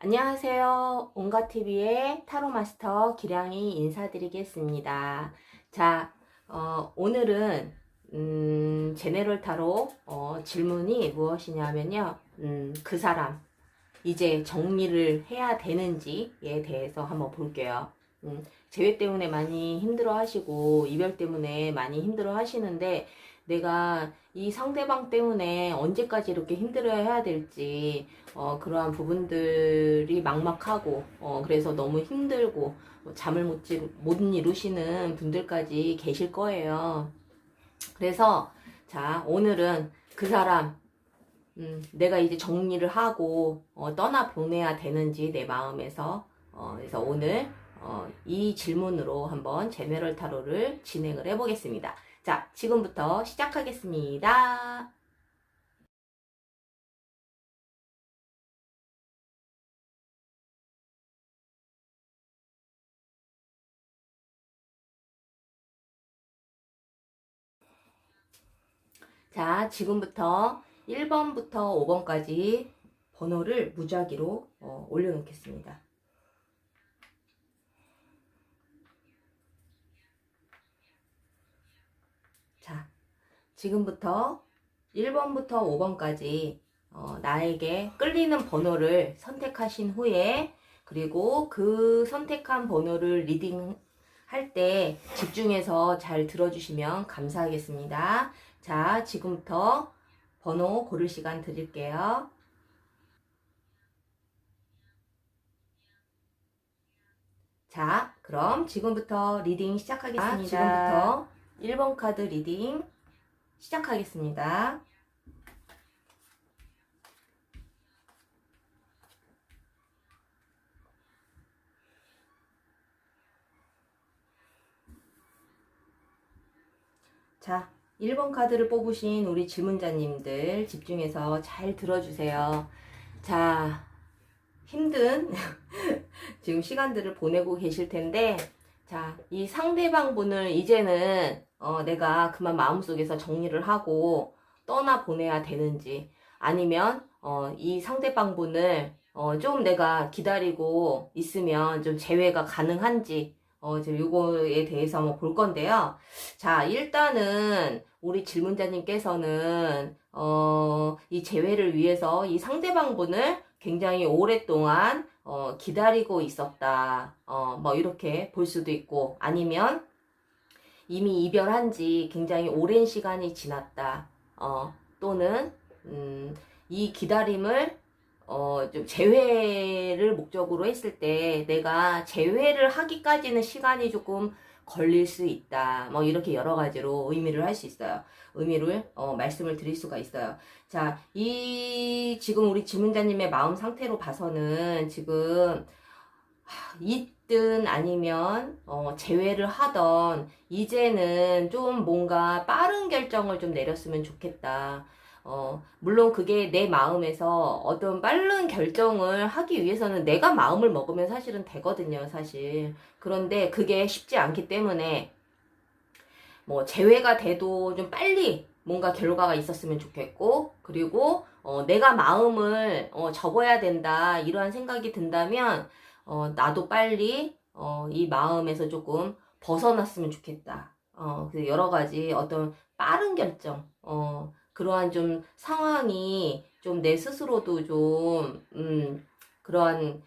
안녕하세요. 온가TV의 타로마스터 기량이 인사드리겠습니다. 자, 오늘은 제네럴 타로 질문이 무엇이냐면요. 그 사람 이제 정리를 해야 되는지에 대해서 한번 볼게요. 재회 때문에 많이 힘들어 하시고 이별 때문에 많이 힘들어 하시는데 내가 이 상대방 때문에 언제까지 이렇게 힘들어야 해야 될지 그러한 부분들이 막막하고 그래서 너무 힘들고 잠을 못 이루시는 분들까지 계실 거예요. 그래서 자, 오늘은 그 사람 내가 이제 정리를 하고 떠나 보내야 되는지 내 마음에서 그래서 오늘 이 질문으로 한번 제네럴 타로를 진행을 해보겠습니다. 자, 지금부터 시작하겠습니다. 자, 지금부터 1번부터 5번까지 번호를 무작위로 올려놓겠습니다. 자, 지금부터 1번부터 5번까지 나에게 끌리는 번호를 선택하신 후에 그리고 그 선택한 번호를 리딩 할 때 집중해서 잘 들어주시면 감사하겠습니다. 자, 지금부터 번호 고를 시간 드릴게요. 자, 그럼 지금부터 리딩 시작하겠습니다. 지금부터 1번 카드 리딩 시작하겠습니다. 자, 1번 카드를 뽑으신 우리 질문자님들 집중해서 잘 들어주세요. 자, 힘든 지금 시간들을 보내고 계실 텐데, 자, 이 상대방 분을 이제는 내가 그만 마음속에서 정리를 하고 떠나 보내야 되는지, 아니면 이 상대방 분을 좀 내가 기다리고 있으면 좀 재회가 가능한지, 지금 요거에 대해서 한번 볼 건데요. 자, 일단은 우리 질문자님께서는 이 재회를 위해서 이 상대방 분을 굉장히 오랫동안 기다리고 있었다. 뭐 이렇게 볼 수도 있고, 아니면 이미 이별한 지 굉장히 오랜 시간이 지났다. 또는 이 기다림을 좀 재회를 목적으로 했을 때 내가 재회를 하기까지는 시간이 조금 걸릴 수 있다. 뭐 이렇게 여러 가지로 의미를 할 수 있어요. 의미를 말씀을 드릴 수가 있어요. 자, 이 지금 우리 질문자님의 마음 상태로 봐서는 지금 있든 아니면 재회를 하던 이제는 좀 뭔가 빠른 결정을 좀 내렸으면 좋겠다. 물론 그게 내 마음에서 어떤 빠른 결정을 하기 위해서는 내가 마음을 먹으면 사실은 되거든요, 사실. 그런데 그게 쉽지 않기 때문에 뭐 재회가 돼도 좀 빨리 뭔가 결과가 있었으면 좋겠고, 그리고 내가 마음을 접어야 된다 이러한 생각이 든다면 나도 빨리 이 마음에서 조금 벗어났으면 좋겠다. 그래서 여러 가지 어떤 빠른 결정, 그러한 좀 상황이 좀 내 스스로도 좀 그러한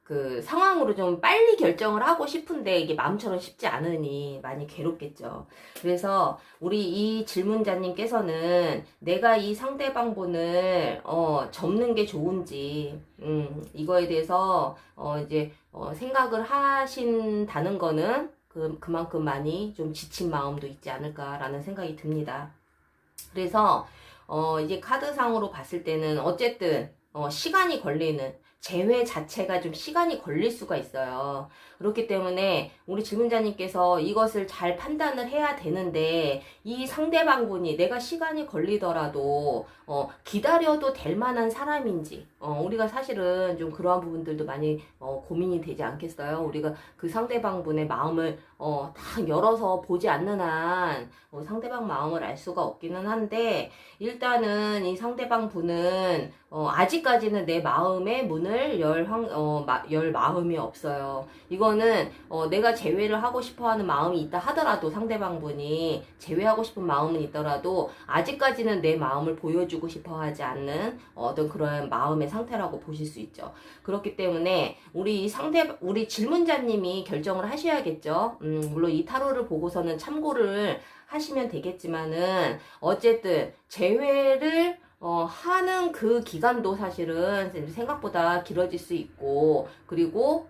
그 상황으로 좀 빨리 결정을 하고 싶은데 이게 마음처럼 쉽지 않으니 많이 괴롭겠죠. 그래서 우리 이 질문자님께서는 내가 이 상대방 분을 접는 게 좋은지 이거에 대해서 이제 생각을 하신다는 거는 그만큼 많이 좀 지친 마음도 있지 않을까라는 생각이 듭니다. 그래서 이제 카드상으로 봤을 때는 어쨌든 시간이 걸리는 재회 자체가 좀 시간이 걸릴 수가 있어요. 그렇기 때문에 우리 질문자님께서 이것을 잘 판단을 해야 되는데 이 상대방분이 내가 시간이 걸리더라도 기다려도 될 만한 사람인지 우리가 사실은 좀 그러한 부분들도 많이 고민이 되지 않겠어요? 우리가 그 상대방분의 마음을 다 열어서 보지 않는 한 상대방 마음을 알 수가 없기는 한데, 일단은 이 상대방 분은 아직까지는 내 마음의 문을 열 마음이 없어요. 이거는 내가 제외를 하고 싶어하는 마음이 있다 하더라도, 상대방 분이 제외하고 싶은 마음은 있더라도 아직까지는 내 마음을 보여주고 싶어하지 않는 어떤 그런 마음의 상태라고 보실 수 있죠. 그렇기 때문에 우리 질문자님이 결정을 하셔야겠죠. 물론 이 타로를 보고서는 참고를 하시면 되겠지만은, 어쨌든 제외를 하는 그 기간도 사실은 생각보다 길어질 수 있고, 그리고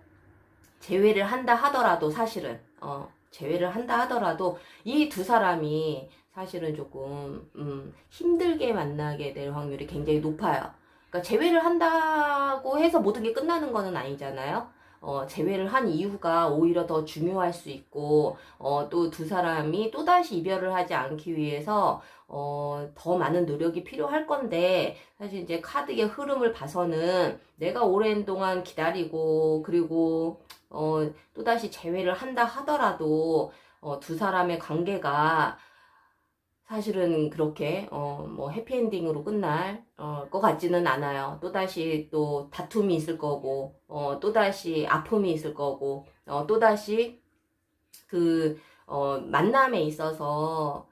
제외를 한다 하더라도 사실은 제외를 한다 하더라도 이 두 사람이 사실은 조금 힘들게 만나게 될 확률이 굉장히 높아요. 그러니까 제외를 한다고 해서 모든 게 끝나는 거는 아니잖아요. 제외를 한 이유가 오히려 더 중요할 수 있고, 또 두 사람이 또다시 이별을 하지 않기 위해서, 더 많은 노력이 필요할 건데, 사실 이제 카드의 흐름을 봐서는 내가 오랜 동안 기다리고, 그리고, 또다시 재회를 한다 하더라도, 두 사람의 관계가 사실은 그렇게 뭐 해피엔딩으로 끝날 것 같지는 않아요. 또다시 또 다툼이 있을 거고, 또다시 아픔이 있을 거고, 또다시 그 만남에 있어서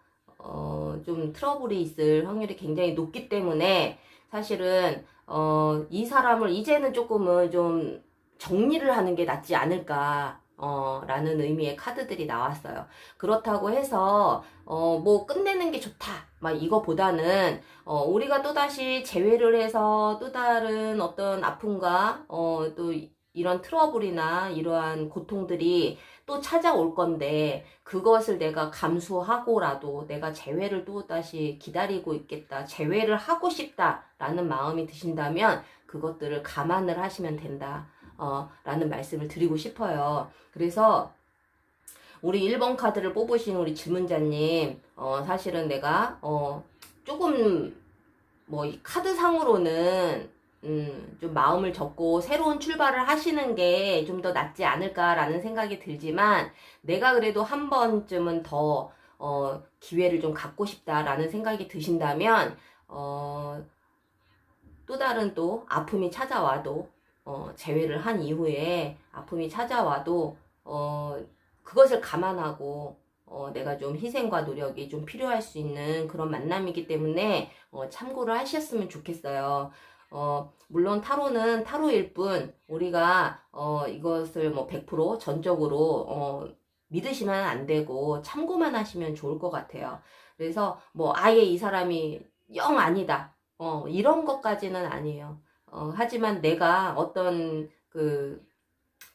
좀 트러블이 있을 확률이 굉장히 높기 때문에, 사실은 이 사람을 이제는 조금은 좀 정리를 하는 게 낫지 않을까 라는 의미의 카드들이 나왔어요. 그렇다고 해서 뭐 끝내는 게 좋다 막 이거보다는, 우리가 또다시 재회를 해서 또 다른 어떤 아픔과 또 이런 트러블이나 이러한 고통들이 또 찾아올 건데, 그것을 내가 감수하고라도 내가 재회를 또 다시 기다리고 있겠다, 재회를 하고 싶다라는 마음이 드신다면 그것들을 감안을 하시면 된다 라는 말씀을 드리고 싶어요. 그래서 우리 1번 카드를 뽑으신 우리 질문자님, 사실은 내가 조금 뭐 이 카드상으로는 좀 마음을 접고 새로운 출발을 하시는 게 좀 더 낫지 않을까라는 생각이 들지만, 내가 그래도 한 번쯤은 더 기회를 좀 갖고 싶다라는 생각이 드신다면, 또 다른 또 아픔이 찾아와도, 재회를 한 이후에 아픔이 찾아와도 그것을 감안하고 내가 좀 희생과 노력이 좀 필요할 수 있는 그런 만남이기 때문에 참고를 하셨으면 좋겠어요. 물론 타로는 타로일 뿐, 우리가 이것을 뭐 100% 전적으로 믿으시면 안 되고 참고만 하시면 좋을 것 같아요. 그래서 뭐 아예 이 사람이 영 아니다, 이런 것까지는 아니에요. 하지만 내가 어떤 그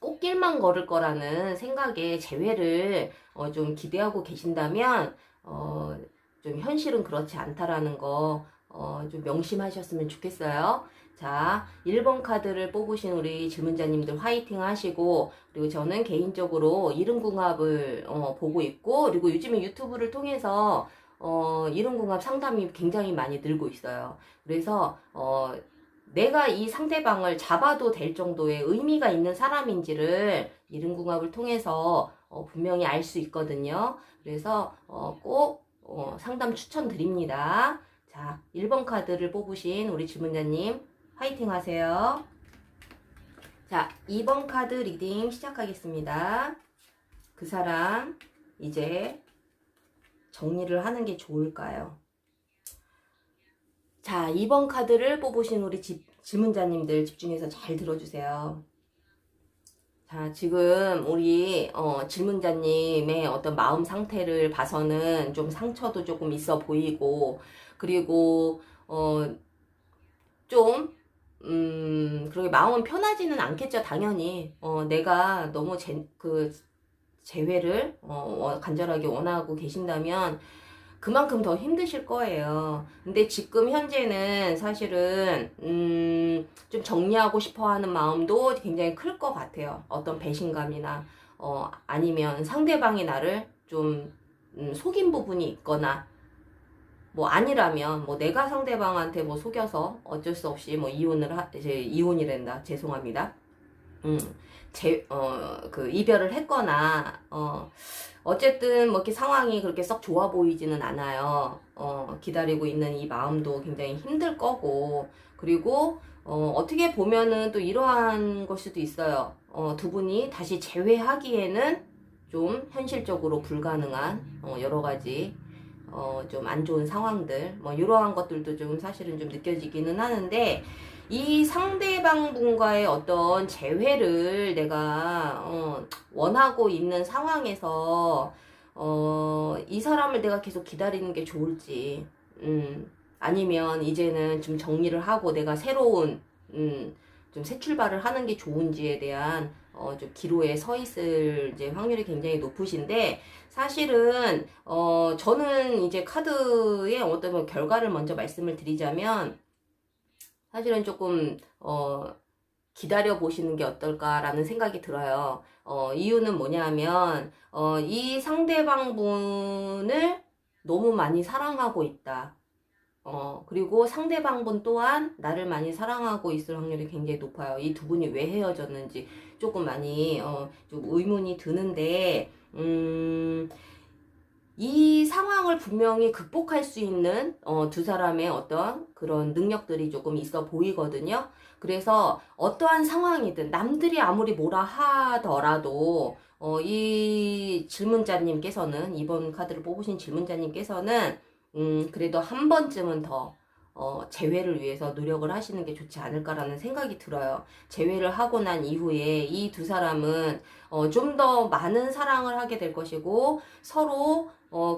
꽃길만 걸을 거라는 생각에 재회를 좀 기대하고 계신다면, 좀 현실은 그렇지 않다라는 거 좀 명심하셨으면 좋겠어요. 자, 1번 카드를 뽑으신 우리 질문자님들 화이팅 하시고, 그리고 저는 개인적으로 이름궁합을 보고 있고, 그리고 요즘에 유튜브를 통해서 이름궁합 상담이 굉장히 많이 늘고 있어요. 그래서 내가 이 상대방을 잡아도 될 정도의 의미가 있는 사람인지를 이름궁합을 통해서 분명히 알 수 있거든요. 그래서 꼭 상담 추천드립니다. 자, 1번 카드를 뽑으신 우리 질문자님 화이팅 하세요. 자, 2번 카드 리딩 시작하겠습니다. 그 사람 이제 정리를 하는 게 좋을까요? 자, 2번 카드를 뽑으신 우리 질문자님들 집중해서 잘 들어주세요. 자, 지금 우리 질문자님의 어떤 마음 상태를 봐서는 좀 상처도 조금 있어 보이고, 그리고 좀 그렇게 마음은 편하지는 않겠죠, 당연히. 내가 너무 재회를 간절하게 원하고 계신다면 그만큼 더 힘드실 거예요. 근데 지금 현재는 사실은 좀 정리하고 싶어 하는 마음도 굉장히 클 것 같아요. 어떤 배신감이나 아니면 상대방이 나를 좀 속인 부분이 있거나, 뭐 아니라면 뭐 내가 상대방한테 뭐 속여서 어쩔 수 없이 뭐 이혼이란다. 죄송합니다. 이별을 했거나, 어쨌든 뭐 이렇게 상황이 그렇게 썩 좋아 보이지는 않아요. 기다리고 있는 이 마음도 굉장히 힘들 거고, 그리고, 어떻게 보면은 또 이러한 걸 수도 있어요. 두 분이 다시 재회하기에는 좀 현실적으로 불가능한, 여러 가지, 좀 안 좋은 상황들, 뭐, 이러한 것들도 좀 사실은 좀 느껴지기는 하는데, 이 상대방 분과의 어떤 재회를 내가 원하고 있는 상황에서 이 사람을 내가 계속 기다리는 게 좋을지, 아니면 이제는 좀 정리를 하고 내가 새로운 좀 새 출발을 하는 게 좋은지에 대한 좀 기로에 서 있을 이제 확률이 굉장히 높으신데, 사실은 저는 이제 카드의 어떤 뭐 결과를 먼저 말씀을 드리자면, 사실은 조금 기다려 보시는 게 어떨까라는 생각이 들어요. 이유는 뭐냐면 이 상대방 분을 너무 많이 사랑하고 있다. 그리고 상대방 분 또한 나를 많이 사랑하고 있을 확률이 굉장히 높아요. 이 두 분이 왜 헤어졌는지 조금 많이 좀 의문이 드는데, 이 상황을 분명히 극복할 수 있는 두 사람의 어떤 그런 능력들이 조금 있어 보이거든요. 그래서 어떠한 상황이든 남들이 아무리 뭐라 하더라도 이 질문자님께서는, 이번 카드를 뽑으신 질문자님께서는 그래도 한 번쯤은 더 재회를 위해서 노력을 하시는 게 좋지 않을까라는 생각이 들어요. 재회를 하고 난 이후에 이 두 사람은 좀 더 많은 사랑을 하게 될 것이고, 서로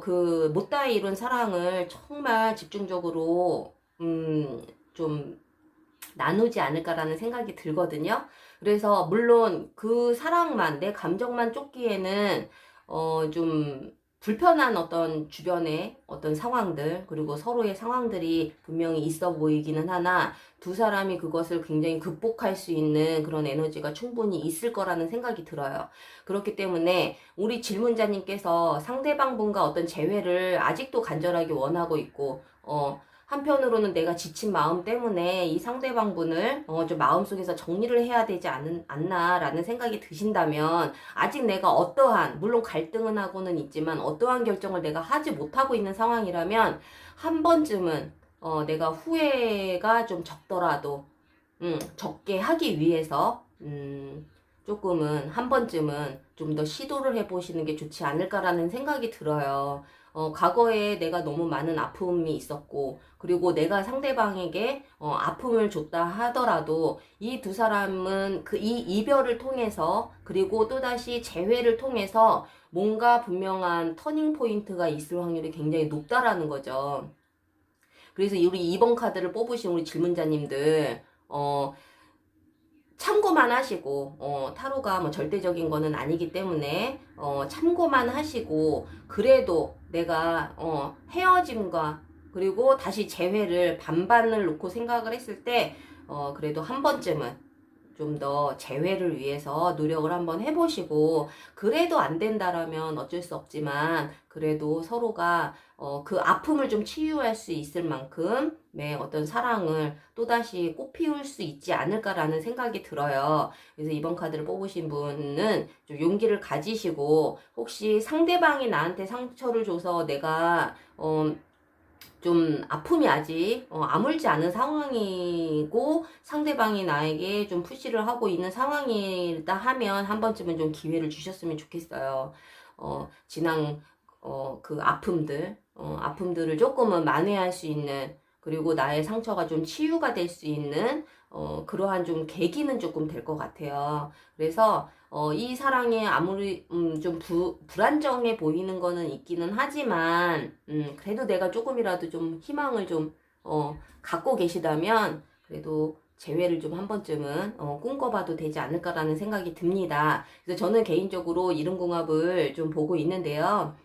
그 못다해 이룬 사랑을 정말 집중적으로 좀 나누지 않을까라는 생각이 들거든요. 그래서 물론 그 사랑만, 내 감정만 쫓기에는 좀 불편한 어떤 주변의 어떤 상황들, 그리고 서로의 상황들이 분명히 있어 보이기는 하나, 두 사람이 그것을 굉장히 극복할 수 있는 그런 에너지가 충분히 있을 거라는 생각이 들어요. 그렇기 때문에 우리 질문자님께서 상대방 분과 어떤 재회를 아직도 간절하게 원하고 있고, 한편으로는 내가 지친 마음 때문에 이 상대방 분을 좀 마음속에서 정리를 해야 되지 않나라는 생각이 드신다면, 아직 내가 어떠한, 물론 갈등은 하고는 있지만 어떠한 결정을 내가 하지 못하고 있는 상황이라면 한 번쯤은 내가 후회가 좀 적더라도 적게 하기 위해서 조금은 한 번쯤은 좀 더 시도를 해보시는 게 좋지 않을까라는 생각이 들어요. 과거에 내가 너무 많은 아픔이 있었고, 그리고 내가 상대방에게 아픔을 줬다 하더라도 이 두 사람은 이 이별을 통해서, 그리고 또다시 재회를 통해서 뭔가 분명한 터닝 포인트가 있을 확률이 굉장히 높다라는 거죠. 그래서 우리 2번 카드를 뽑으신 우리 질문자님들, 참고만 하시고, 타로가 뭐 절대적인 거는 아니기 때문에 참고만 하시고, 그래도 내가 헤어짐과 그리고 다시 재회를 반반을 놓고 생각을 했을 때 그래도 한 번쯤은 좀 더 재회를 위해서 노력을 한번 해보시고, 그래도 안 된다라면 어쩔 수 없지만 그래도 서로가 그 아픔을 좀 치유할 수 있을 만큼 내 어떤 사랑을 또다시 꽃피울 수 있지 않을까라는 생각이 들어요. 그래서 이번 카드를 뽑으신 분은 좀 용기를 가지시고, 혹시 상대방이 나한테 상처를 줘서 내가 좀 아픔이 아직 아물지 않은 상황이고, 상대방이 나에게 좀 푸시를 하고 있는 상황이다 하면 한 번쯤은 좀 기회를 주셨으면 좋겠어요. 지난 그 아픔들을 조금은 만회할 수 있는, 그리고 나의 상처가 좀 치유가 될 수 있는 그러한 좀 계기는 조금 될 것 같아요. 그래서 이 사랑에 아무리 좀 불안정해 보이는 거는 있기는 하지만, 그래도 내가 조금이라도 좀 희망을 좀 갖고 계시다면 그래도 재회를 좀 한 번쯤은 꿈꿔봐도 되지 않을까라는 생각이 듭니다. 그래서 저는 개인적으로 이름궁합을 좀 보고 있는데요.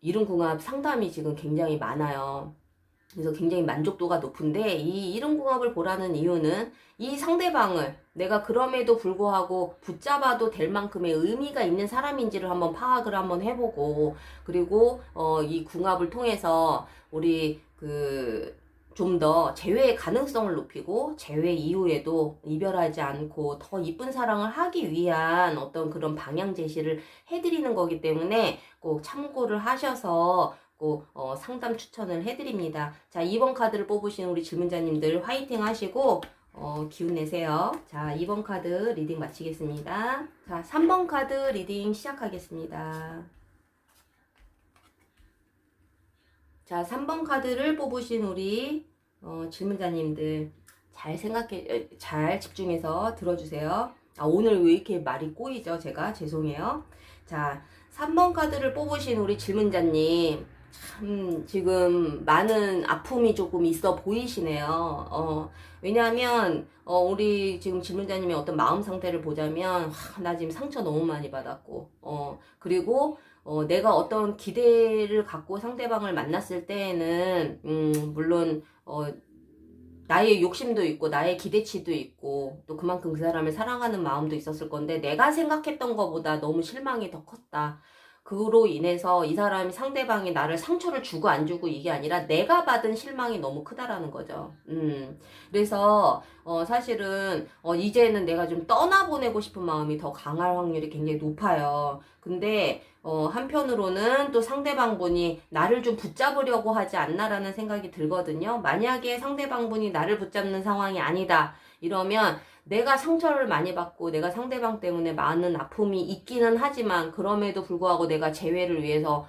이름궁합 상담이 지금 굉장히 많아요. 그래서 굉장히 만족도가 높은데, 이 이름궁합을 보라는 이유는 이 상대방을 내가 그럼에도 불구하고 붙잡아도 될 만큼의 의미가 있는 사람인지를 한번 파악을 한번 해보고, 그리고 이 궁합을 통해서 우리 좀 더 재회의 가능성을 높이고 재회 이후에도 이별하지 않고 더 이쁜 사랑을 하기 위한 어떤 그런 방향 제시를 해드리는 거기 때문에 꼭 참고를 하셔서 꼭 상담 추천을 해드립니다. 자, 2번 카드를 뽑으신 우리 질문자님들 화이팅 하시고 기운 내세요. 자, 2번 카드 리딩 마치겠습니다. 자, 3번 카드 리딩 시작하겠습니다. 자, 3번 카드를 뽑으신 우리 질문자님들 잘 집중해서 들어주세요. 아, 오늘 왜 이렇게 말이 꼬이죠? 제가 죄송해요. 자, 3번 카드를 뽑으신 우리 질문자님 참 지금 많은 아픔이 조금 있어 보이시네요. 왜냐하면 우리 지금 질문자님의 어떤 마음 상태를 보자면 나 지금 상처 너무 많이 받았고 그리고 내가 어떤 기대를 갖고 상대방을 만났을 때에는 물론 나의 욕심도 있고 나의 기대치도 있고 또 그만큼 그 사람을 사랑하는 마음도 있었을 건데 내가 생각했던 것보다 너무 실망이 더 컸다. 그로 인해서 이 사람이 상대방이 나를 상처를 주고 안 주고 이게 아니라 내가 받은 실망이 너무 크다라는 거죠. 그래서 사실은 이제는 내가 좀 떠나보내고 싶은 마음이 더 강할 확률이 굉장히 높아요. 근데 한편으로는 또 상대방분이 나를 좀 붙잡으려고 하지 않나라는 생각이 들거든요. 만약에 상대방분이 나를 붙잡는 상황이 아니다 이러면 내가 상처를 많이 받고 내가 상대방 때문에 많은 아픔이 있기는 하지만 그럼에도 불구하고 내가 재회를 위해서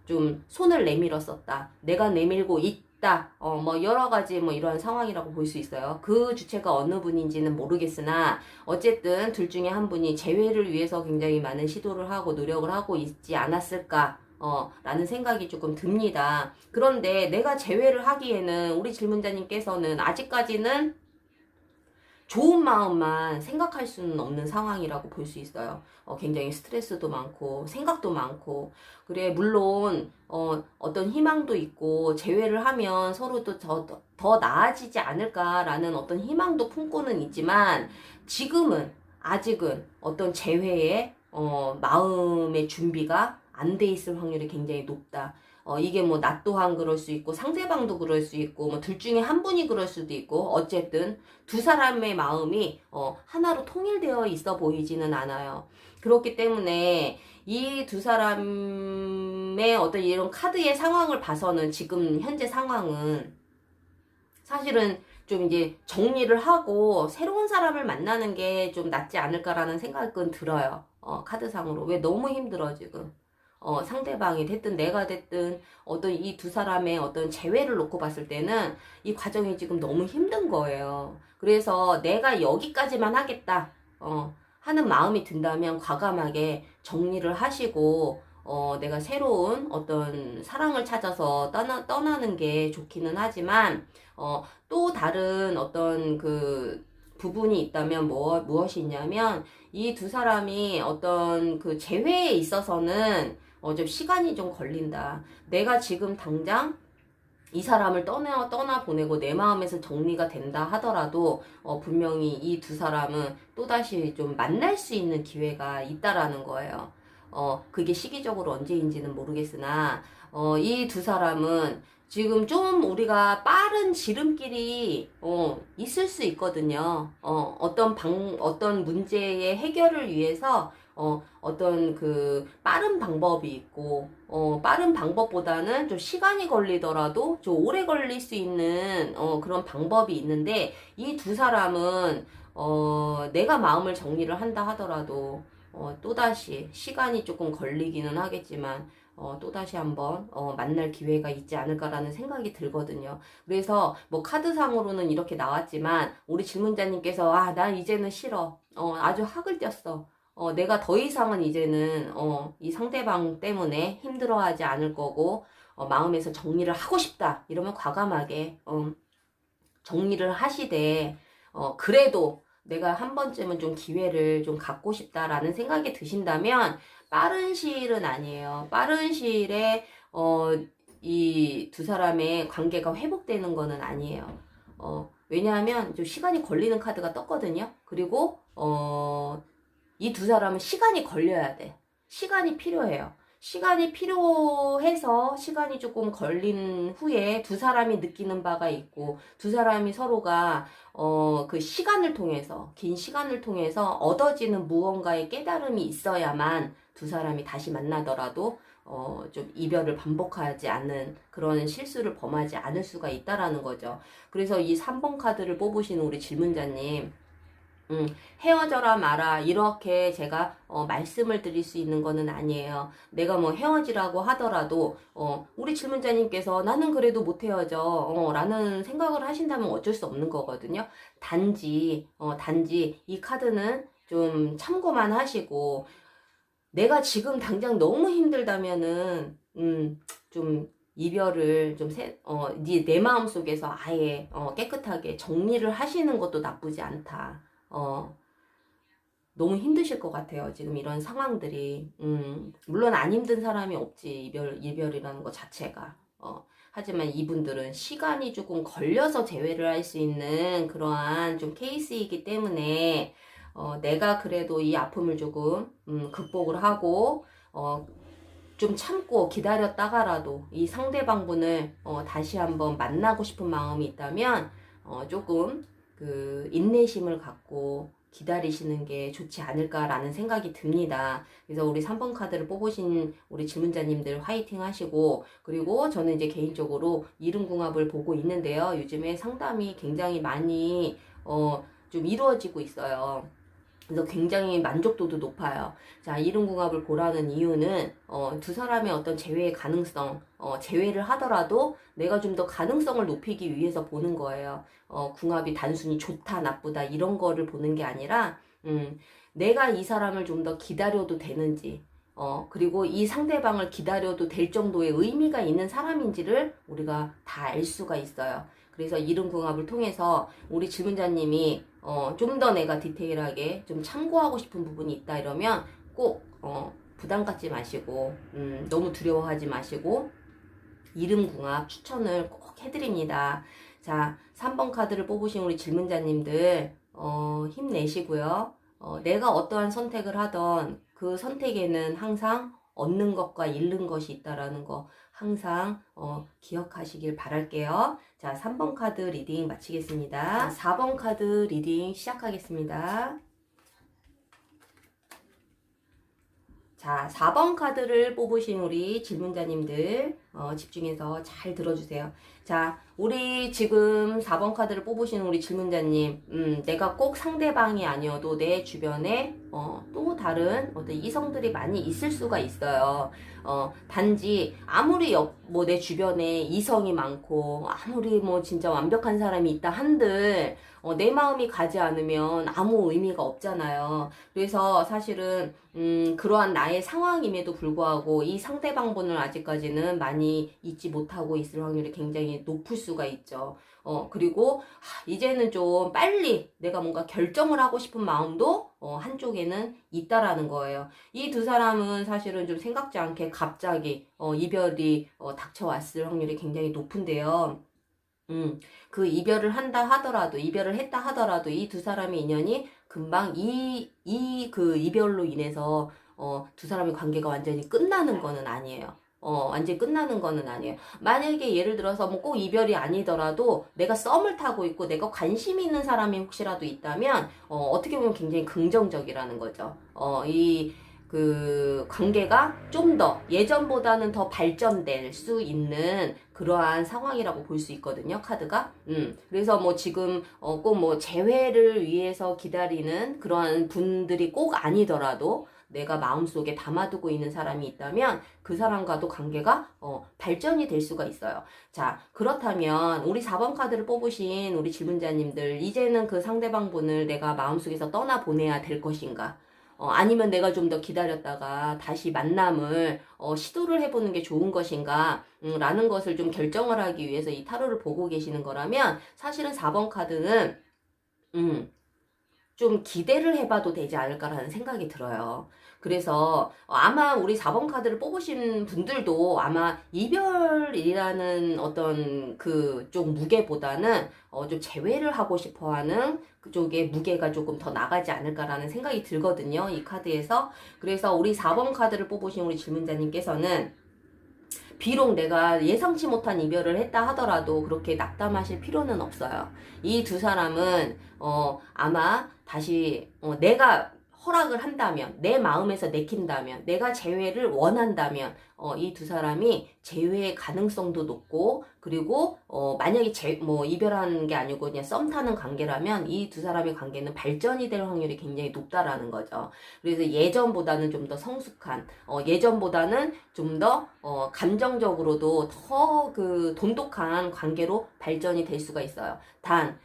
좀 손을 내밀었었다. 내가 내밀고 있다. 뭐 여러 가지 뭐 이러한 상황이라고 볼 수 있어요. 그 주체가 어느 분인지는 모르겠으나 어쨌든 둘 중에 한 분이 재회를 위해서 굉장히 많은 시도를 하고 노력을 하고 있지 않았을까 라는 생각이 조금 듭니다. 그런데 내가 재회를 하기에는 우리 질문자님께서는 아직까지는 좋은 마음만 생각할 수는 없는 상황이라고 볼 수 있어요. 굉장히 스트레스도 많고 생각도 많고 그래 물론 어떤 희망도 있고 재회를 하면 서로 또 더 나아지지 않을까라는 어떤 희망도 품고는 있지만 지금은 아직은 어떤 재회의 마음의 준비가 안 돼 있을 확률이 굉장히 높다. 이게 뭐 나 또한 그럴 수 있고 상대방도 그럴 수 있고 뭐 둘 중에 한 분이 그럴 수도 있고 어쨌든 두 사람의 마음이 하나로 통일되어 있어 보이지는 않아요. 그렇기 때문에 이 두 사람의 어떤 이런 카드의 상황을 봐서는 지금 현재 상황은 사실은 좀 이제 정리를 하고 새로운 사람을 만나는 게 좀 낫지 않을까라는 생각은 들어요. 카드상으로. 왜 너무 힘들어 지금. 상대방이 됐든 내가 됐든 어떤 이 두 사람의 어떤 재회를 놓고 봤을 때는 이 과정이 지금 너무 힘든 거예요. 그래서 내가 여기까지만 하겠다 하는 마음이 든다면 과감하게 정리를 하시고 내가 새로운 어떤 사랑을 찾아서 떠나는 게 좋기는 하지만 또 다른 어떤 그 부분이 있다면 무엇이 있냐면 이 두 사람이 어떤 그 재회에 있어서는 좀 시간이 좀 걸린다. 내가 지금 당장 이 사람을 떠나 보내고 내 마음에서 정리가 된다 하더라도 분명히 이 두 사람은 또다시 좀 만날 수 있는 기회가 있다라는 거예요. 그게 시기적으로 언제인지는 모르겠으나 이 두 사람은 지금 좀 우리가 빠른 지름길이 있을 수 있거든요. 어떤 문제의 해결을 위해서 어떤 그 빠른 방법이 있고 빠른 방법보다는 좀 시간이 걸리더라도 좀 오래 걸릴 수 있는 그런 방법이 있는데 이 두 사람은 내가 마음을 정리를 한다 하더라도 또다시 시간이 조금 걸리기는 하겠지만 또다시 한번 만날 기회가 있지 않을까라는 생각이 들거든요. 그래서 뭐 카드상으로는 이렇게 나왔지만 우리 질문자님께서 난 이제는 싫어. 아주 학을 뛰었어. 내가 더 이상은 이제는 이 상대방 때문에 힘들어하지 않을 거고 마음에서 정리를 하고 싶다. 이러면 과감하게 정리를 하시되 그래도 내가 한 번쯤은 좀 기회를 좀 갖고 싶다라는 생각이 드신다면 빠른 시일은 아니에요. 빠른 시일에 이 두 사람의 관계가 회복되는 거는 아니에요. 왜냐하면 좀 시간이 걸리는 카드가 떴거든요. 그리고 이 두 사람은 시간이 걸려야 돼. 시간이 필요해요. 시간이 필요해서 시간이 조금 걸린 후에 두 사람이 느끼는 바가 있고 두 사람이 서로가 그 시간을 통해서 긴 시간을 통해서 얻어지는 무언가의 깨달음이 있어야만 두 사람이 다시 만나더라도 좀 이별을 반복하지 않는 그런 실수를 범하지 않을 수가 있다라는 거죠. 그래서 이 3번 카드를 뽑으신 우리 질문자님, 헤어져라 마라 이렇게 제가 말씀을 드릴 수 있는 거는 아니에요. 내가 뭐 헤어지라고 하더라도 우리 질문자님께서 나는 그래도 못 헤어져 라는 생각을 하신다면 어쩔 수 없는 거거든요. 단지 이 카드는 좀 참고만 하시고, 내가 지금 당장 너무 힘들다면은 좀 이별을 좀 내 마음 속에서 아예 깨끗하게 정리를 하시는 것도 나쁘지 않다. 너무 힘드실 것 같아요. 지금 이런 상황들이. 물론 안 힘든 사람이 없지. 이별이라는 것 자체가. 하지만 이분들은 시간이 조금 걸려서 재회를 할 수 있는 그러한 좀 케이스이기 때문에, 내가 그래도 이 아픔을 조금, 극복을 하고, 좀 참고 기다렸다가라도 이 상대방분을, 다시 한번 만나고 싶은 마음이 있다면, 조금, 인내심을 갖고 기다리시는 게 좋지 않을까라는 생각이 듭니다. 그래서 우리 3번 카드를 뽑으신 우리 질문자님들 화이팅 하시고, 그리고 저는 이제 개인적으로 이름궁합을 보고 있는데요. 요즘에 상담이 굉장히 많이, 좀 이루어지고 있어요. 그래서 굉장히 만족도도 높아요. 자, 이름궁합을 보라는 이유는 두 사람의 어떤 재회의 가능성, 재회를 하더라도 내가 좀 더 가능성을 높이기 위해서 보는 거예요. 궁합이 단순히 좋다, 나쁘다 이런 거를 보는 게 아니라 내가 이 사람을 좀 더 기다려도 되는지, 그리고 이 상대방을 기다려도 될 정도의 의미가 있는 사람인지를 우리가 다 알 수가 있어요. 그래서 이름궁합을 통해서 우리 질문자님이 좀 더 내가 디테일하게 좀 참고하고 싶은 부분이 있다 이러면 꼭 부담 갖지 마시고, 너무 두려워하지 마시고 이름궁합 추천을 꼭 해드립니다. 자, 3번 카드를 뽑으신 우리 질문자님들 힘내시고요. 내가 어떠한 선택을 하던 그 선택에는 항상 얻는 것과 잃는 것이 있다라는 거 항상 기억하시길 바랄게요. 자, 3번 카드 리딩 마치겠습니다. 4번 카드 리딩 시작하겠습니다. 자, 4번 카드를 뽑으신 우리 질문자님들 집중해서 잘 들어주세요. 자, 우리 지금 4번 카드를 뽑으신 우리 질문자님, 내가 꼭 상대방이 아니어도 내 주변에 또 다른 어떤 이성들이 많이 있을 수가 있어요. 단지 아무리 뭐 내 주변에 이성이 많고 아무리 뭐 진짜 완벽한 사람이 있다 한들 내 마음이 가지 않으면 아무 의미가 없잖아요. 그래서 사실은 그러한 나의 상황임에도 불구하고 이 상대방분을 아직까지는 많이 잊지 못하고 있을 확률이 굉장히 높을 수가 있죠. 그리고 이제는 좀 빨리 내가 뭔가 결정을 하고 싶은 마음도 한쪽에는 있다라는 거예요. 이 두 사람은 사실은 좀 생각지 않게 갑자기 이별이 닥쳐왔을 확률이 굉장히 높은데요. 그 이별을 했다 하더라도 이 두 사람의 인연이 금방 그 이별로 인해서 두 사람의 관계가 완전히 끝나는 거는 아니에요. 완전히 끝나는 거는 아니에요. 만약에 예를 들어서 뭐 꼭 이별이 아니더라도 내가 썸을 타고 있고 내가 관심 있는 사람이 혹시라도 있다면 어떻게 보면 굉장히 긍정적이라는 거죠. 그 관계가 좀 더 예전보다는 더 발전될 수 있는 그러한 상황이라고 볼 수 있거든요, 카드가. 그래서 뭐 지금 꼭 뭐 재회를 위해서 기다리는 그러한 분들이 꼭 아니더라도 내가 마음속에 담아두고 있는 사람이 있다면 그 사람과도 관계가 발전이 될 수가 있어요. 자, 그렇다면 우리 4번 카드를 뽑으신 우리 질문자님들, 이제는 그 상대방 분을 내가 마음속에서 떠나보내야 될 것인가? 아니면 내가 좀 더 기다렸다가 다시 만남을 시도를 해보는 게 좋은 것인가? 라는 것을 좀 결정을 하기 위해서 이 타로를 보고 계시는 거라면 사실은 4번 카드는 좀 기대를 해봐도 되지 않을까라는 생각이 들어요. 그래서 아마 우리 4번 카드를 뽑으신 분들도 아마 이별이라는 어떤 그쪽 무게보다는 좀 제외를 하고 싶어 하는 그쪽에 무게가 조금 더 나가지 않을까라는 생각이 들거든요. 이 카드에서. 그래서 우리 4번 카드를 뽑으신 우리 질문자님께서는 비록 내가 예상치 못한 이별을 했다 하더라도 그렇게 낙담하실 필요는 없어요. 이 두 사람은 아마 다시 내가 허락을 한다면, 내 마음에서 내킨다면, 내가 재회를 원한다면 이 두 사람이 재회의 가능성도 높고, 그리고 만약에 이별하는 게 아니고 그냥 썸 타는 관계라면 이 두 사람의 관계는 발전이 될 확률이 굉장히 높다라는 거죠. 그래서 예전보다는 좀 더 성숙한, 예전보다는 좀 더 감정적으로도 더 그 돈독한 관계로 발전이 될 수가 있어요. 단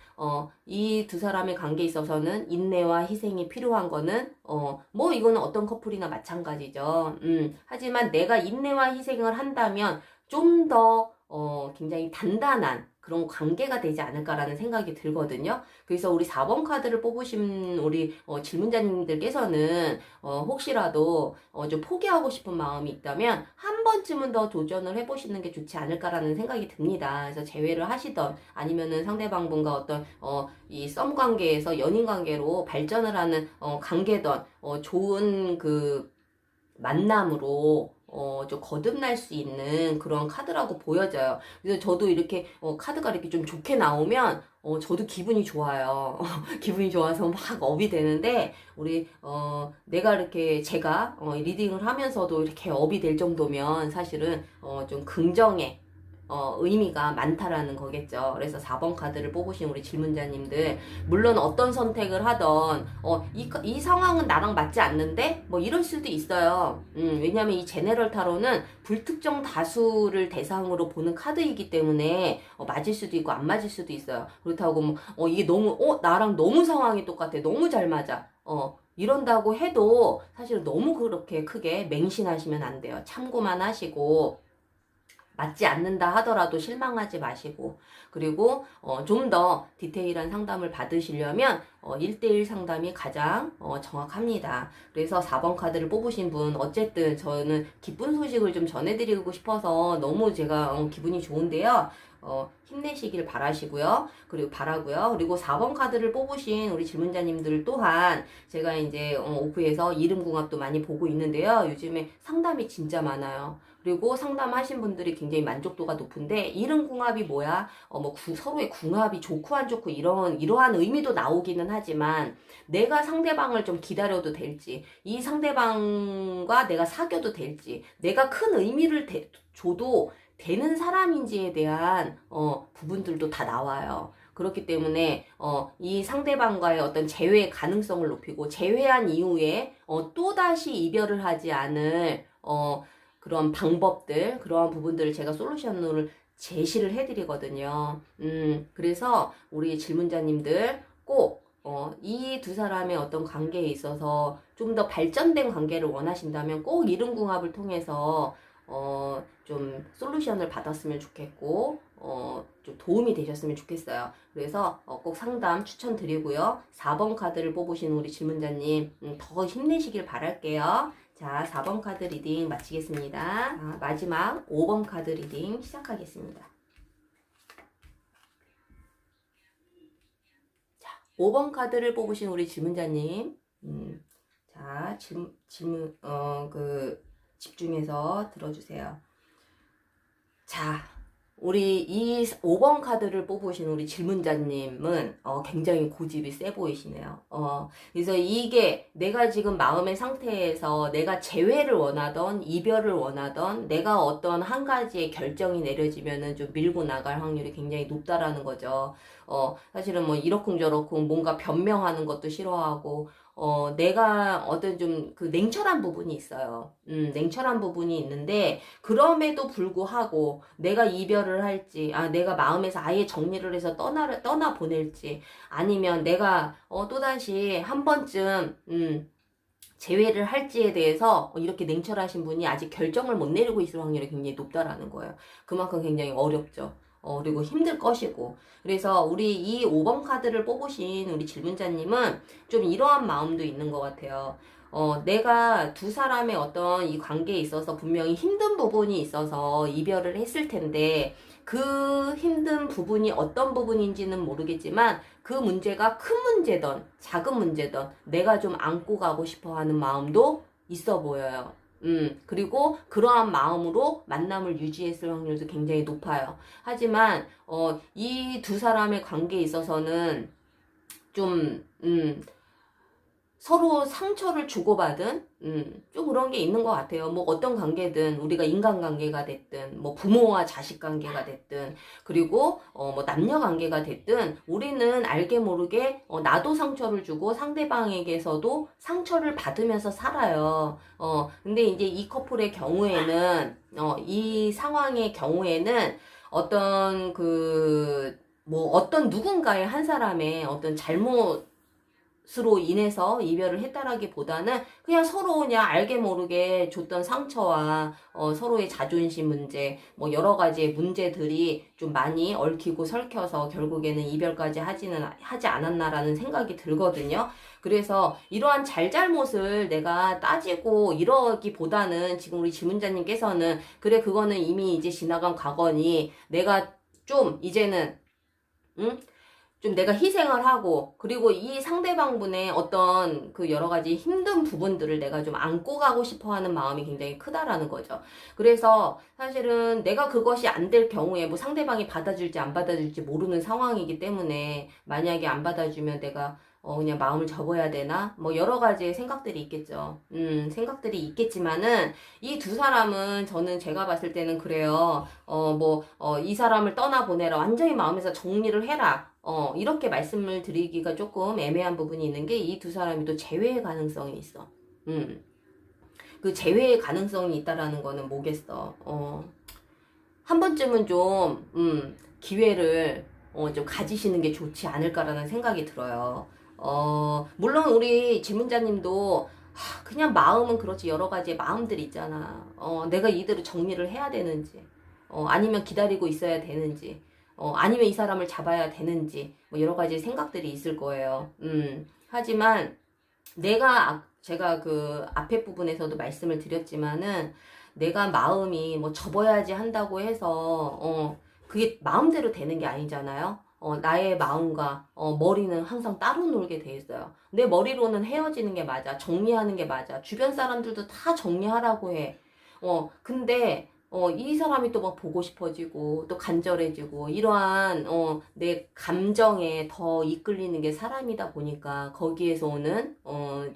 이 두 사람의 관계에 있어서는 인내와 희생이 필요한 거는 뭐 이거는 어떤 커플이나 마찬가지죠. 하지만 내가 인내와 희생을 한다면 좀 더 굉장히 단단한 그런 관계가 되지 않을까라는 생각이 들거든요. 그래서 우리 4번 카드를 뽑으신 우리 질문자님들께서는 혹시라도 좀 포기하고 싶은 마음이 있다면 한 번쯤은 더 도전을 해보시는 게 좋지 않을까라는 생각이 듭니다. 그래서 재회를 하시던 아니면은 상대방분과 어떤 이 썸 관계에서 연인 관계로 발전을 하는 관계던 좋은 그 만남으로 좀 거듭날 수 있는 그런 카드라고 보여져요. 그래서 저도 이렇게 카드가 이렇게 좀 좋게 나오면 저도 기분이 좋아요. 기분이 좋아서 막 업이 되는데 우리 내가 이렇게 제가 리딩을 하면서도 이렇게 업이 될 정도면 사실은 좀 긍정의 의미가 많다라는 거겠죠. 그래서 4번 카드를 뽑으신 우리 질문자님들, 물론 어떤 선택을 하던, 이 상황은 나랑 맞지 않는데? 뭐 이럴 수도 있어요. 왜냐면 이 제네럴 타로는 불특정 다수를 대상으로 보는 카드이기 때문에, 맞을 수도 있고 안 맞을 수도 있어요. 그렇다고 뭐, 이게 너무, 나랑 너무 상황이 똑같아. 너무 잘 맞아. 이런다고 해도 사실 너무 그렇게 크게 맹신하시면 안 돼요. 참고만 하시고, 맞지 않는다 하더라도 실망하지 마시고, 그리고 좀 더 디테일한 상담을 받으시려면 1대1 상담이 가장 정확합니다. 그래서 4번 카드를 뽑으신 분, 어쨌든 저는 기쁜 소식을 좀 전해드리고 싶어서 너무 제가 기분이 좋은데요. 힘내시길 바라시고요. 그리고 4번 카드를 뽑으신 우리 질문자님들 또한 제가 이제 오프에서 이름궁합도 많이 보고 있는데요. 요즘에 상담이 진짜 많아요. 그리고 상담하신 분들이 굉장히 만족도가 높은데, 이름궁합이 뭐야? 서로의 궁합이 좋고 안 좋고 이러한 의미도 나오기는 하지만, 내가 상대방을 좀 기다려도 될지, 이 상대방과 내가 사귀어도 될지, 내가 큰 의미를 줘도 되는 사람인지에 대한 부분들도 다 나와요. 그렇기 때문에 이 상대방과의 어떤 재회의 가능성을 높이고, 재회한 이후에 또다시 이별을 하지 않을 그런 방법들, 그러한 부분들을 제가 솔루션을 제시를 해드리거든요. 그래서 우리 질문자님들 꼭 이 두 사람의 어떤 관계에 있어서 좀 더 발전된 관계를 원하신다면 꼭 이름궁합을 통해서 좀 솔루션을 받았으면 좋겠고, 좀 도움이 되셨으면 좋겠어요. 그래서 꼭 상담 추천드리고요. 4번 카드를 뽑으신 우리 질문자님, 더 힘내시길 바랄게요. 자, 4번 카드 리딩 마치겠습니다. 자, 마지막 5번 카드 리딩 시작하겠습니다. 자, 5번 카드를 뽑으신 우리 질문자님, 자, 집중해서 들어주세요. 자, 우리 이 5번 카드를 뽑으신 우리 질문자님은 굉장히 고집이 세 보이시네요. 그래서 이게 내가 지금 마음의 상태에서 내가 재회를 원하던 이별을 원하던 내가 어떤 한 가지의 결정이 내려지면은 좀 밀고 나갈 확률이 굉장히 높다라는 거죠. 사실은 뭐 이러쿵저러쿵 뭔가 변명하는 것도 싫어하고, 내가 어떤 좀 그 냉철한 부분이 있어요. 냉철한 부분이 있는데, 그럼에도 불구하고 내가 이별을 할지, 내가 마음에서 아예 정리를 해서 떠나 보낼지, 아니면 내가 또다시 한 번쯤 재회를 할지에 대해서 이렇게 냉철하신 분이 아직 결정을 못 내리고 있을 확률이 굉장히 높다라는 거예요. 그만큼 굉장히 어렵죠. 그리고 힘들 것이고. 그래서 우리 이 5번 카드를 뽑으신 우리 질문자님은 좀 이러한 마음도 있는 것 같아요. 내가 두 사람의 어떤 이 관계에 있어서 분명히 힘든 부분이 있어서 이별을 했을 텐데, 그 힘든 부분이 어떤 부분인지는 모르겠지만, 그 문제가 큰 문제든 작은 문제든 내가 좀 안고 가고 싶어 하는 마음도 있어 보여요. 그리고 그러한 마음으로 만남을 유지했을 확률도 굉장히 높아요. 하지만, 이 두 사람의 관계에 있어서는 좀, 서로 상처를 주고받은, 좀 그런 게 있는 것 같아요. 뭐 어떤 관계든, 우리가 인간관계가 됐든, 뭐 부모와 자식 관계가 됐든, 그리고, 뭐 남녀 관계가 됐든, 우리는 알게 모르게, 나도 상처를 주고 상대방에게서도 상처를 받으면서 살아요. 근데 이제 이 커플의 경우에는, 이 상황의 경우에는 어떤 뭐 어떤 누군가의 한 사람의 어떤 잘못 스로 인해서 이별을 했다라기보다는 그냥 서로 그냥 알게 모르게 줬던 상처와 서로의 자존심 문제, 뭐 여러 가지의 문제들이 좀 많이 얽히고 설켜서 결국에는 이별까지 하지 않았나라는 생각이 들거든요. 그래서 이러한 잘잘못을 내가 따지고 이러기보다는 지금 우리 지문자님께서는 그래 그거는 이미 이제 지나간 과거니 내가 좀 이제는 응? 좀 내가 희생을 하고, 그리고 이 상대방분의 어떤 그 여러 가지 힘든 부분들을 내가 좀 안고 가고 싶어 하는 마음이 굉장히 크다라는 거죠. 그래서 사실은 내가 그것이 안 될 경우에 뭐 상대방이 받아줄지 안 받아줄지 모르는 상황이기 때문에 만약에 안 받아주면 내가 그냥 마음을 접어야 되나? 뭐 여러 가지의 생각들이 있겠죠. 생각들이 있겠지만은 이 두 사람은 저는 제가 봤을 때는 그래요. 이 사람을 떠나보내라. 완전히 마음에서 정리를 해라. 이렇게 말씀을 드리기가 조금 애매한 부분이 있는 게 이 두 사람이 또 재회의 가능성이 있어. 그 재회의 가능성이 있다라는 거는 뭐겠어. 한 번쯤은 좀, 기회를, 좀 가지시는 게 좋지 않을까라는 생각이 들어요. 물론 우리 질문자님도, 그냥 마음은 그렇지 여러 가지의 마음들이 있잖아. 내가 이대로 정리를 해야 되는지, 아니면 기다리고 있어야 되는지, 아니면 이 사람을 잡아야 되는지, 뭐 여러 가지 생각들이 있을 거예요. 하지만 제가 그 앞에 부분에서도 말씀을 드렸지만은 내가 마음이 뭐 접어야지 한다고 해서 그게 마음대로 되는 게 아니잖아요. 나의 마음과 머리는 항상 따로 놀게 돼 있어요. 내 머리로는 헤어지는 게 맞아. 정리하는 게 맞아. 주변 사람들도 다 정리하라고 해. 근데 이 사람이 또 막 보고 싶어지고 또 간절해지고 이러한 내 감정에 더 이끌리는 게 사람이다 보니까 거기에서 오는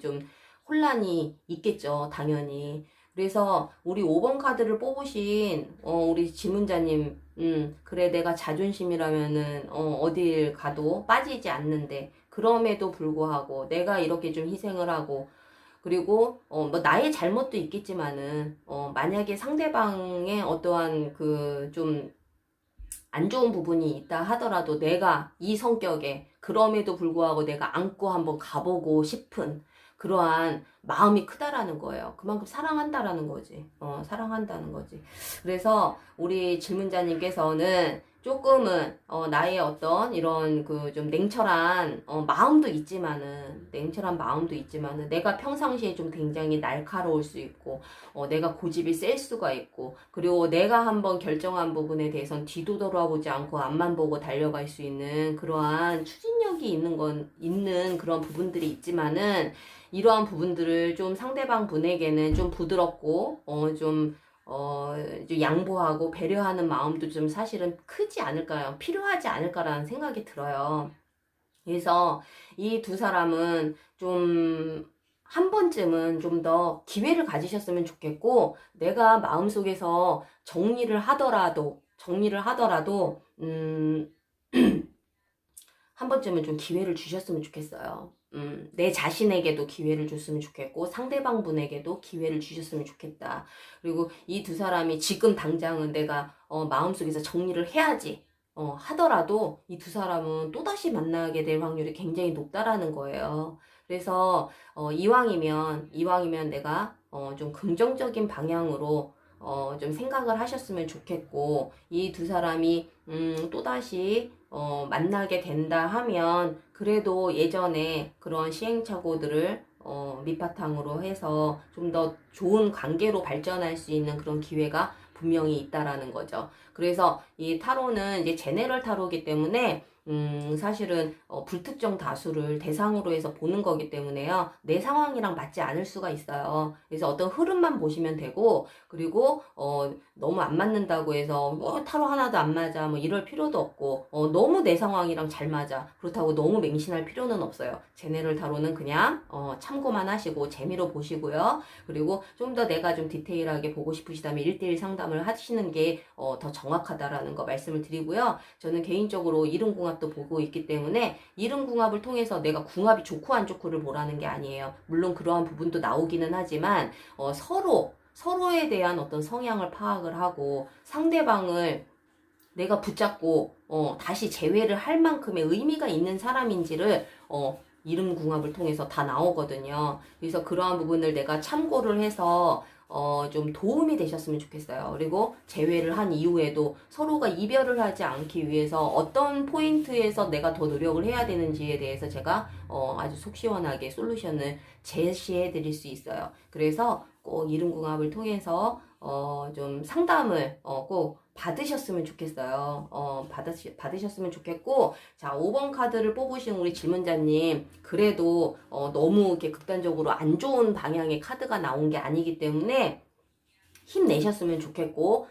좀 혼란이 있겠죠, 당연히. 그래서 우리 5번 카드를 뽑으신 우리 지문자님, 그래 내가 자존심이라면은 어딜 가도 빠지지 않는데 그럼에도 불구하고 내가 이렇게 좀 희생을 하고 그리고 뭐 나의 잘못도 있겠지만은 만약에 상대방의 어떠한 그 좀 안 좋은 부분이 있다 하더라도 내가 이 성격에 그럼에도 불구하고 내가 안고 한번 가보고 싶은 그러한 마음이 크다라는 거예요. 그만큼 사랑한다라는 거지. 사랑한다는 거지. 그래서 우리 질문자님께서는 조금은 나의 어떤 이런 그 좀 냉철한 마음도 있지만은 내가 평상시에 좀 굉장히 날카로울 수 있고 내가 고집이 셀 수가 있고 그리고 내가 한번 결정한 부분에 대해선 뒤도 돌아보지 않고 앞만 보고 달려갈 수 있는 그러한 추진력이 있는 그런 부분들이 있지만은 이러한 부분들을 좀 상대방 분에게는 좀 부드럽고 좀 양보하고 배려하는 마음도 좀 사실은 크지 않을까요? 필요하지 않을까라는 생각이 들어요. 그래서 이 두 사람은 좀 한 번쯤은 좀 더 기회를 가지셨으면 좋겠고, 내가 마음속에서 정리를 하더라도, 한 번쯤은 좀 기회를 주셨으면 좋겠어요. 내 자신에게도 기회를 줬으면 좋겠고, 상대방 분에게도 기회를 주셨으면 좋겠다. 그리고 이 두 사람이 지금 당장은 내가, 마음속에서 정리를 해야지. 하더라도 이 두 사람은 또다시 만나게 될 확률이 굉장히 높다라는 거예요. 그래서, 이왕이면 내가, 좀 긍정적인 방향으로, 좀 생각을 하셨으면 좋겠고, 이 두 사람이, 또다시, 만나게 된다 하면, 그래도 예전에 그런 시행착오들을, 밑바탕으로 해서 좀 더 좋은 관계로 발전할 수 있는 그런 기회가 분명히 있다라는 거죠. 그래서 이 타로는 이제 제네럴 타로이기 때문에 사실은 불특정 다수를 대상으로 해서 보는 거기 때문에요. 내 상황이랑 맞지 않을 수가 있어요. 그래서 어떤 흐름만 보시면 되고, 그리고 너무 안 맞는다고 해서 타로 하나도 안 맞아 뭐 이럴 필요도 없고, 너무 내 상황이랑 잘 맞아 그렇다고 너무 맹신할 필요는 없어요. 제네럴 타로는 그냥 참고만 하시고 재미로 보시고요. 그리고 좀 더 내가 좀 디테일하게 보고 싶으시다면 1대1 상담을 하시는 게 더 정확하다라는 거 말씀을 드리고요. 저는 개인적으로 이름궁합도 보고 있기 때문에 이름궁합을 통해서 내가 궁합이 좋고 안 좋고를 보라는 게 아니에요. 물론 그러한 부분도 나오기는 하지만 서로에 대한 어떤 성향을 파악을 하고 상대방을 내가 붙잡고 다시 재회를 할 만큼의 의미가 있는 사람인지를 이름궁합을 통해서 다 나오거든요. 그래서 그러한 부분을 내가 참고를 해서 좀 도움이 되셨으면 좋겠어요. 그리고 재회를 한 이후에도 서로가 이별을 하지 않기 위해서 어떤 포인트에서 내가 더 노력을 해야 되는지에 대해서 제가 아주 속 시원하게 솔루션을 제시해 드릴 수 있어요. 그래서 꼭 이름궁합을 통해서 좀 상담을 꼭 받으셨으면 좋겠어요. 받으셨으면 좋겠고, 자, 5번 카드를 뽑으신 우리 질문자님, 그래도 너무 이렇게 극단적으로 안 좋은 방향의 카드가 나온 게 아니기 때문에 힘내셨으면 좋겠고,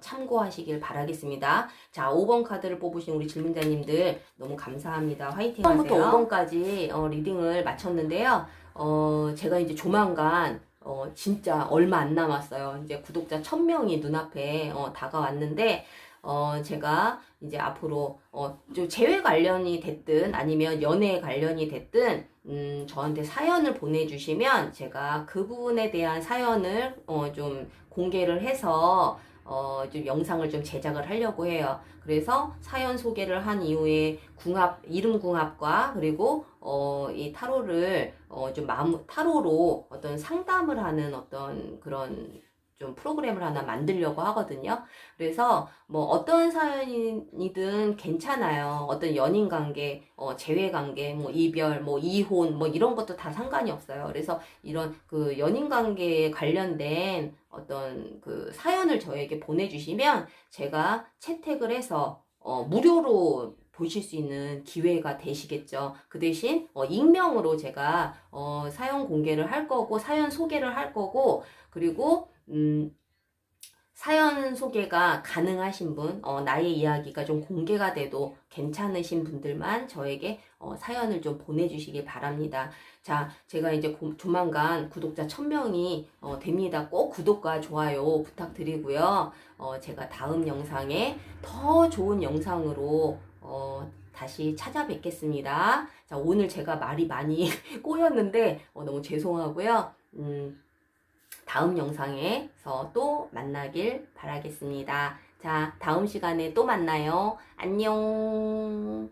참고하시길 바라겠습니다. 자, 5번 카드를 뽑으신 우리 질문자님들 너무 감사합니다. 화이팅 하세요. 1번부터 5번까지 리딩을 마쳤는데요. 제가 이제 조만간 진짜 얼마 안 남았어요. 이제 구독자 1000명이 눈앞에 다가왔는데 제가 이제 앞으로 좀 재회 관련이 됐든 아니면 연애 관련이 됐든 저한테 사연을 보내주시면 제가 그 부분에 대한 사연을 좀 공개를 해서 좀 영상을 좀 제작을 하려고 해요. 그래서 사연 소개를 한 이후에 이름궁합과 그리고 이 타로를 타로로 어떤 상담을 하는 어떤 그런 좀 프로그램을 하나 만들려고 하거든요. 그래서 뭐 어떤 사연이든 괜찮아요. 어떤 연인 관계, 재회 관계, 뭐 이별, 뭐 이혼, 뭐 이런 것도 다 상관이 없어요. 그래서 이런 그 연인 관계에 관련된 어떤 그 사연을 저에게 보내주시면 제가 채택을 해서 무료로 보실 수 있는 기회가 되시겠죠. 그 대신 익명으로 제가 사연 공개를 할 거고 사연 소개를 할 거고 그리고 사연 소개가 가능하신 분, 나의 이야기가 좀 공개가 돼도 괜찮으신 분들만 저에게 사연을 좀 보내주시길 바랍니다. 자, 제가 이제 조만간 구독자 1000명이 됩니다. 꼭 구독과 좋아요 부탁드리고요. 제가 다음 영상에 더 좋은 영상으로 다시 찾아뵙겠습니다. 자, 오늘 제가 말이 많이 꼬였는데 너무 죄송하고요. 다음 영상에서 또 만나길 바라겠습니다. 자, 다음 시간에 또 만나요. 안녕.